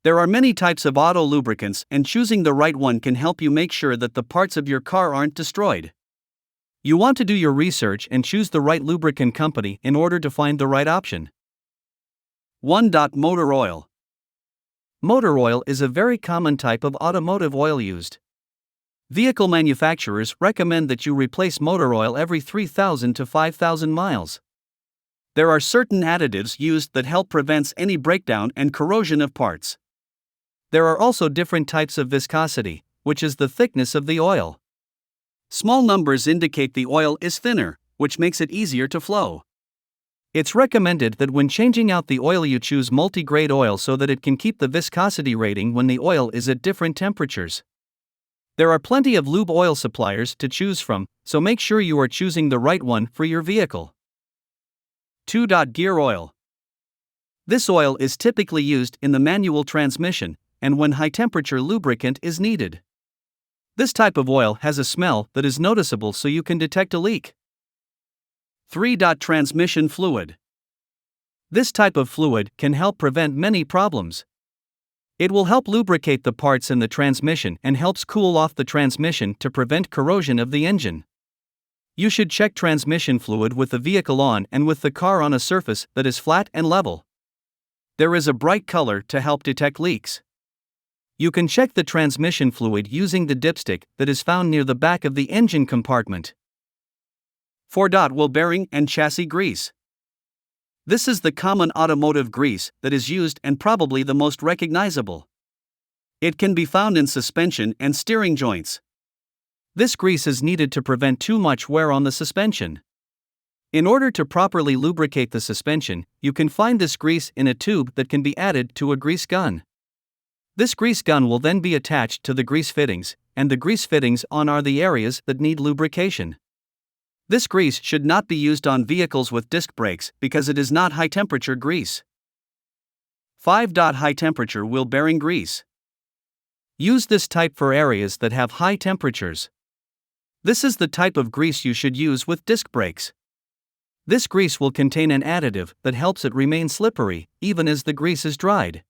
There are many types of auto lubricants, and choosing the right one can help you make sure that the parts of your car aren't destroyed. You want to do your research and choose the right lubricant company in order to find the right option. 1. Motor oil. Motor oil is a very common type of automotive oil used. Vehicle manufacturers recommend that you replace motor oil every 3,000 to 5,000 miles. There are certain additives used that help prevent any breakdown and corrosion of parts. There are also different types of viscosity, which is the thickness of the oil. Small numbers indicate the oil is thinner, which makes it easier to flow. It's recommended that when changing out the oil you choose multi-grade oil so that it can keep the viscosity rating when the oil is at different temperatures. There are plenty of lube oil suppliers to choose from, so make sure you are choosing the right one for your vehicle. 2. Gear oil. This oil is typically used in the manual transmission, and when high-temperature lubricant is needed. This type of oil has a smell that is noticeable, so you can detect a leak. 3. Transmission fluid. This type of fluid can help prevent many problems. It will help lubricate the parts in the transmission and helps cool off the transmission to prevent corrosion of the engine. You should check transmission fluid with the vehicle on and with the car on a surface that is flat and level. There is a bright color to help detect leaks. You can check the transmission fluid using the dipstick that is found near the back of the engine compartment. 4. Wheel bearing and chassis grease. This is the common automotive grease that is used and probably the most recognizable. It can be found in suspension and steering joints. This grease is needed to prevent too much wear on the suspension. In order to properly lubricate the suspension, you can find this grease in a tube that can be added to a grease gun. This grease gun will then be attached to the grease fittings, and the grease fittings on are the areas that need lubrication. This grease should not be used on vehicles with disc brakes because it is not high-temperature grease. 5. High-temperature wheel bearing grease. Use this type for areas that have high temperatures. This is the type of grease you should use with disc brakes. This grease will contain an additive that helps it remain slippery, even as the grease is dried.